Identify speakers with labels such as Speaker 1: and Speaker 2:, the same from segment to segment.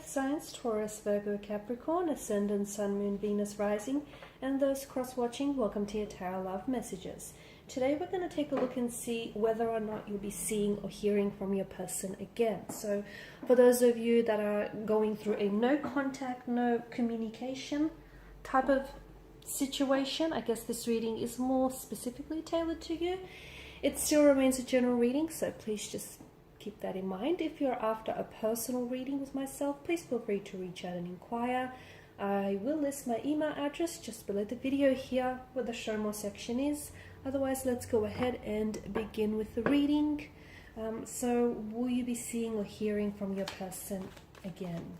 Speaker 1: earth signs, Taurus, Virgo, Capricorn, ascendant, sun, moon, Venus, rising, and those cross-watching, welcome to your tarot love messages. Today we're going to take a look and see whether or not you'll be seeing or hearing from your person again. So for those of you that are going through a no contact, no communication type of situation, I guess this reading is more specifically tailored to you. It still remains a general reading, so please just keep that in mind. If you're after a personal reading with myself, please feel free to reach out and inquire. I will list my email address just below the video here where the show more section is. Otherwise, let's go ahead and begin with the reading. So will you be seeing or hearing from your person again?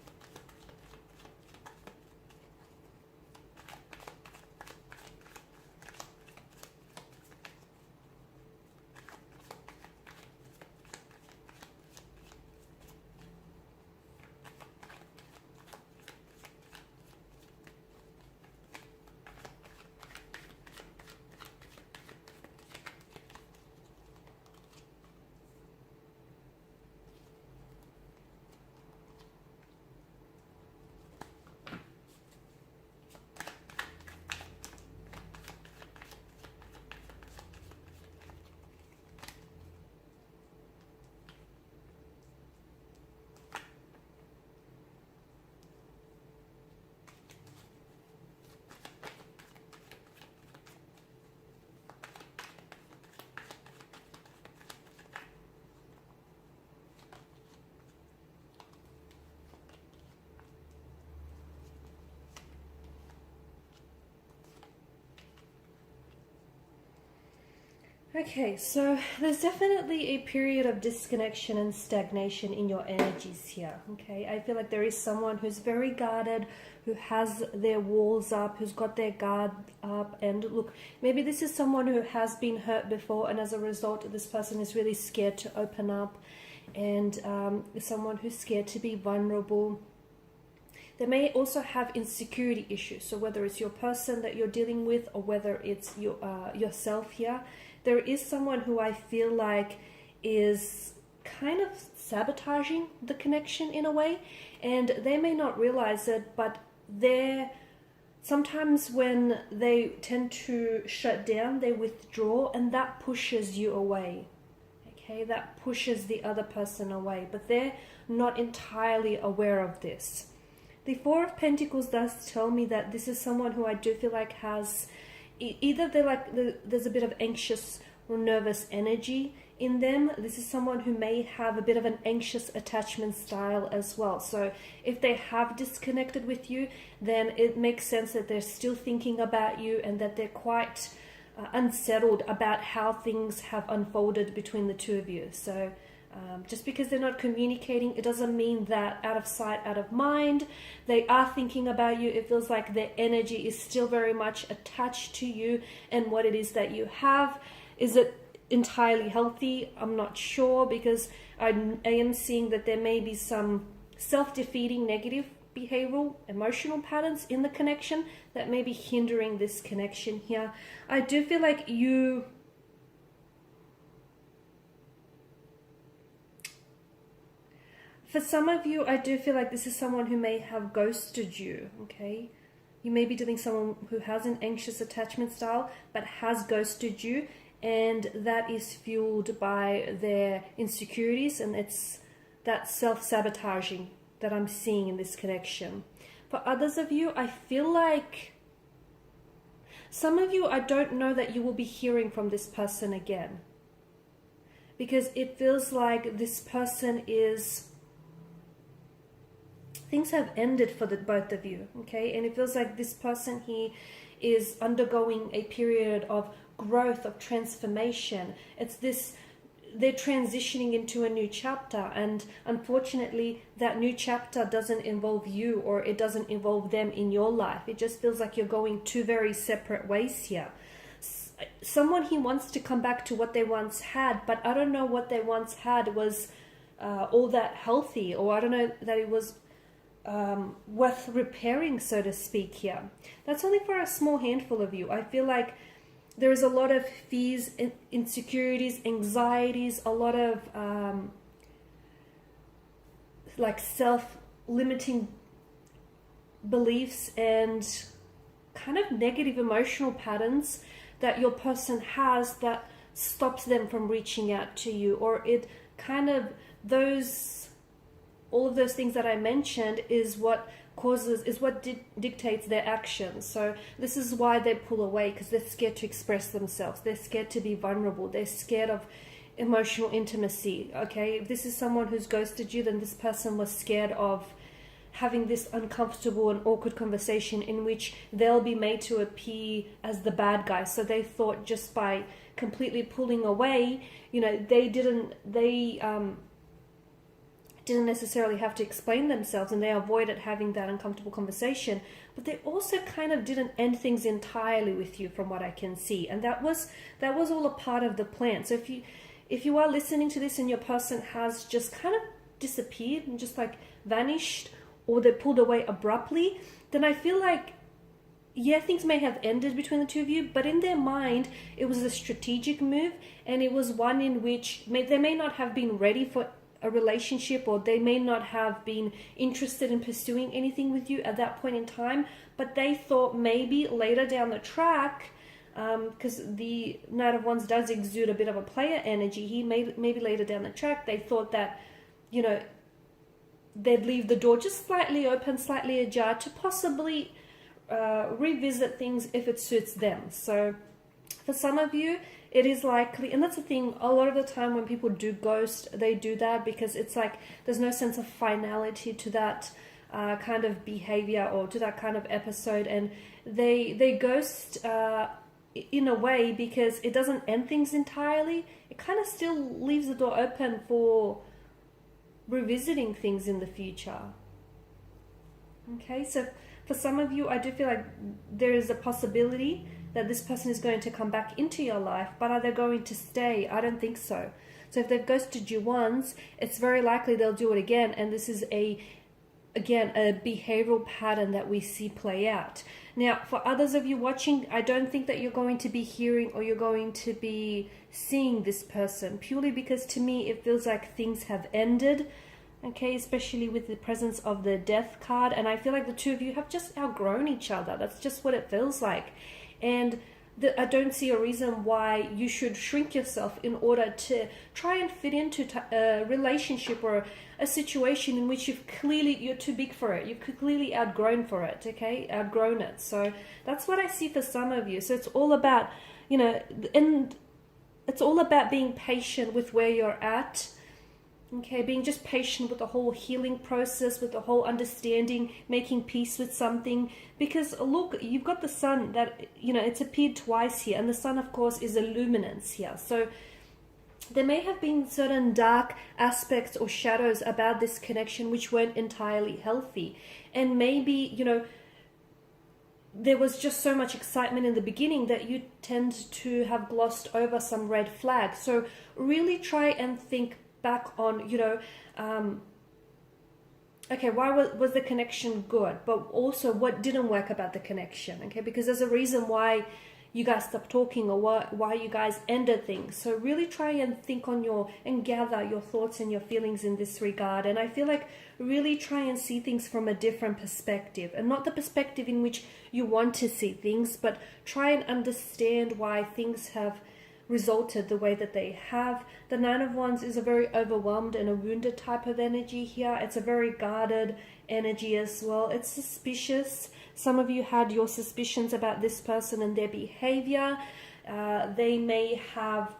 Speaker 1: Okay, so there's definitely a period of disconnection and stagnation in your energies here, okay? I feel like there is someone who's very guarded, who has their walls up, who's got their guard up. And look, maybe this is someone who has been hurt before, and as a result, this person is really scared to open up, and someone who's scared to be vulnerable. They may also have insecurity issues, so whether it's your person that you're dealing with or whether it's yourself here, there is someone who I feel like is kind of sabotaging the connection in a way, and they may not realize it, but sometimes when they tend to shut down, they withdraw, and that pushes you away. Okay, that pushes the other person away, but they're not entirely aware of this. The Four of Pentacles does tell me that this is someone who I do feel like has either there's a bit of anxious or nervous energy in them. This is someone who may have a bit of an anxious attachment style as well. So if they have disconnected with you, then it makes sense that they're still thinking about you and that they're quite unsettled about how things have unfolded between the two of you. So just because they're not communicating, it doesn't mean that out of sight, out of mind. They are thinking about you. It feels like their energy is still very much attached to you and what it is that you have. Is it entirely healthy? I'm not sure, because I am seeing that there may be some self-defeating negative behavioral, emotional patterns in the connection that may be hindering this connection here. I do feel like for some of you, I do feel like this is someone who may have ghosted you, okay? You may be dealing with someone who has an anxious attachment style but has ghosted you, and that is fueled by their insecurities, and it's that self-sabotaging that I'm seeing in this connection. For others of you, I feel like some of you, I don't know that you will be hearing from this person again, because it feels like this person is... things have ended for the both of you, okay? And it feels like this person here is undergoing a period of growth, of transformation. It's this, they're transitioning into a new chapter, and unfortunately that new chapter doesn't involve you, or it doesn't involve them in your life. It just feels like you're going two very separate ways here. Someone here wants to come back to what they once had, but I don't know what they once had was all that healthy, or I don't know that it was worth repairing, so to speak here. That's only for a small handful of you. I feel like there is a lot of fears, insecurities, anxieties, a lot of like self limiting beliefs and kind of negative emotional patterns that your person has that stops them from reaching out to you, or it kind of all of those things that I mentioned is what dictates their actions. So this is why they pull away, because they're scared to express themselves, they're scared to be vulnerable, they're scared of emotional intimacy. Okay, if this is someone who's ghosted you, then this person was scared of having this uncomfortable and awkward conversation in which they'll be made to appear as the bad guy. So they thought just by completely pulling away, they didn't necessarily have to explain themselves, and they avoided having that uncomfortable conversation. But they also kind of didn't end things entirely with you, from what I can see, and that was all a part of the plan. So if you are listening to this and your person has just kind of disappeared and just like vanished, or they pulled away abruptly, then I feel like, yeah, things may have ended between the two of you, but in their mind, it was a strategic move, and it was one in which they may not have been ready for a relationship, or they may not have been interested in pursuing anything with you at that point in time, but they thought maybe later down the track, because the Knight of Wands does exude a bit of a player energy, maybe later down the track, they thought that, they'd leave the door just slightly open, slightly ajar, to possibly revisit things if it suits them. So for some of you, it is likely, and that's the thing, a lot of the time when people do ghost, they do that because it's like there's no sense of finality to that kind of behavior or to that kind of episode, and they ghost in a way because it doesn't end things entirely. It kind of still leaves the door open for revisiting things in the future. Okay, so for some of you, I do feel like there is a possibility that this person is going to come back into your life, but are they going to stay? I don't think so. So if they've ghosted you once, it's very likely they'll do it again, and this is a behavioral pattern that we see play out. Now, for others of you watching, I don't think that you're going to be hearing or you're going to be seeing this person, purely because to me it feels like things have ended, okay, especially with the presence of the Death card, and I feel like the two of you have just outgrown each other. That's just what it feels like. And I don't see a reason why you should shrink yourself in order to try and fit into a relationship or a situation in which you're too big for it. You've clearly outgrown it. So that's what I see for some of you. So it's all about, and it's all about being patient with where you're at. Okay, being just patient with the whole healing process, with the whole understanding, making peace with something. Because look, you've got the sun that, it's appeared twice here. And the sun, of course, is a luminance here. So there may have been certain dark aspects or shadows about this connection which weren't entirely healthy. And maybe, there was just so much excitement in the beginning that you tend to have glossed over some red flags. So really try and think back on, okay, why was the connection good, but also what didn't work about the connection, okay? Because there's a reason why you guys stopped talking, or why you guys ended things. So really try and think on and gather your thoughts and your feelings in this regard. And I feel like really try and see things from a different perspective, and not the perspective in which you want to see things, but try and understand why things have resulted the way that they have. The Nine of Wands is a very overwhelmed and a wounded type of energy here. It's a very guarded energy as well. It's suspicious. Some of you had your suspicions about this person and their behavior. They may have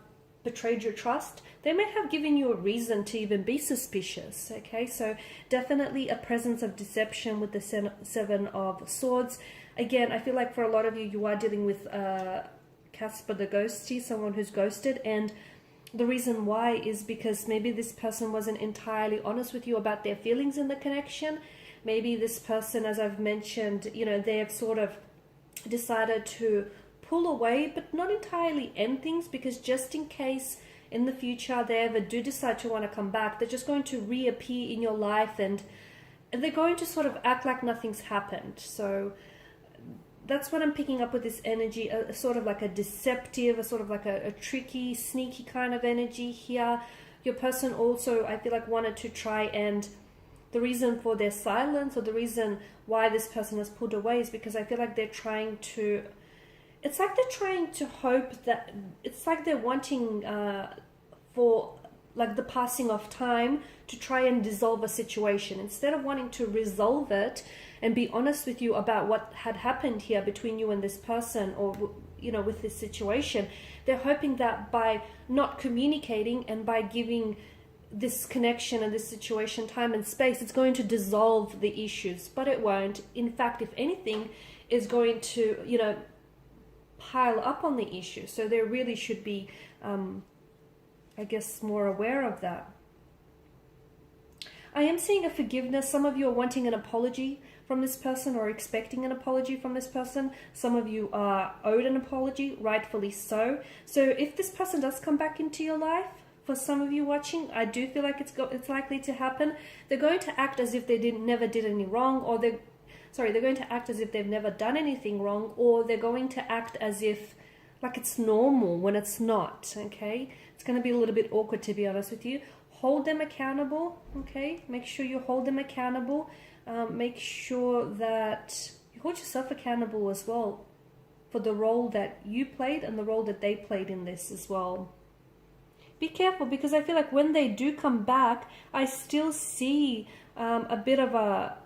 Speaker 1: betrayed your trust. They may have given you a reason to even be suspicious. Okay, so definitely a presence of deception with the Seven of Swords. Again, I feel like for a lot of you, you are dealing with Casper the Ghosty, someone who's ghosted, and the reason why is because maybe this person wasn't entirely honest with you about their feelings in the connection. Maybe this person, as I've mentioned, they have sort of decided to pull away, but not entirely end things, because just in case in the future they ever do decide to want to come back, they're just going to reappear in your life, and they're going to sort of act like nothing's happened. So that's what I'm picking up with this energy, a sort of like a deceptive, a sort of like a tricky, sneaky kind of energy here. Your person also, I feel like, wanted to try and the reason for their silence, or the reason why this person has pulled away, is because I feel like they're trying to, it's like they're trying to hope that, it's like they're wanting for like the passing of time to try and dissolve a situation, instead of wanting to resolve it and be honest with you about what had happened here between you and this person, or with this situation. They're hoping that by not communicating and by giving this connection and this situation time and space, it's going to dissolve the issues, but it won't. In fact, if anything, is going to pile up on the issue. So they really should be I guess more aware of that. I am seeing a forgiveness. Some of you are wanting an apology from this person, or expecting an apology from this person. Some of you are owed an apology, rightfully so. So if this person does come back into your life, for some of you watching, I do feel like it's likely to happen. They're going to act as if they never did any wrong, or they're going to act as if they've never done anything wrong, or they're going to act as if like it's normal when it's not, okay? It's going to be a little bit awkward, to be honest with you. Hold them accountable, okay? Make sure you hold them accountable. Make sure that you hold yourself accountable as well for the role that you played and the role that they played in this as well. Be careful, because I feel like when they do come back, I still see a bit of a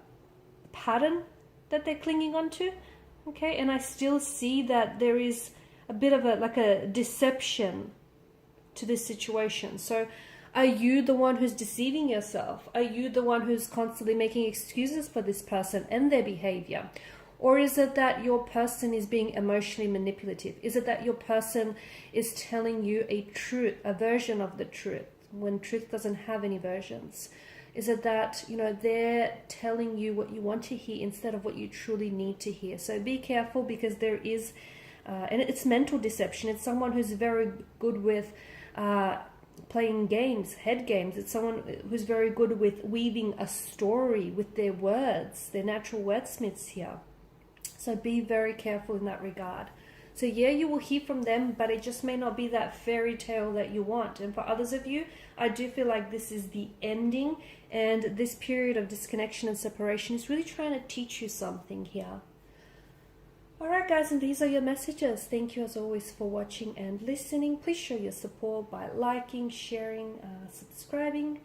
Speaker 1: pattern that they're clinging onto, okay? And I still see that there is a bit of a deception to this situation. So are you the one who's deceiving yourself? Are you the one who's constantly making excuses for this person and their behavior? Or is it that your person is being emotionally manipulative? Is it that your person is telling you a truth, a version of the truth, when truth doesn't have any versions? Is it that, they're telling you what you want to hear instead of what you truly need to hear? So be careful, because there is, and it's mental deception. It's someone who's very good with playing games, head games. It's someone who's very good with weaving a story with their words. They're natural wordsmiths here. So be very careful in that regard. So yeah, you will hear from them, but it just may not be that fairy tale that you want. And for others of you, I do feel like this is the ending, and this period of disconnection and separation is really trying to teach you something here. Alright guys, and these are your messages. Thank you as always for watching and listening. Please show your support by liking, sharing, subscribing.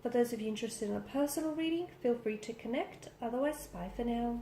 Speaker 1: For those of you interested in a personal reading, feel free to connect. Otherwise, bye for now.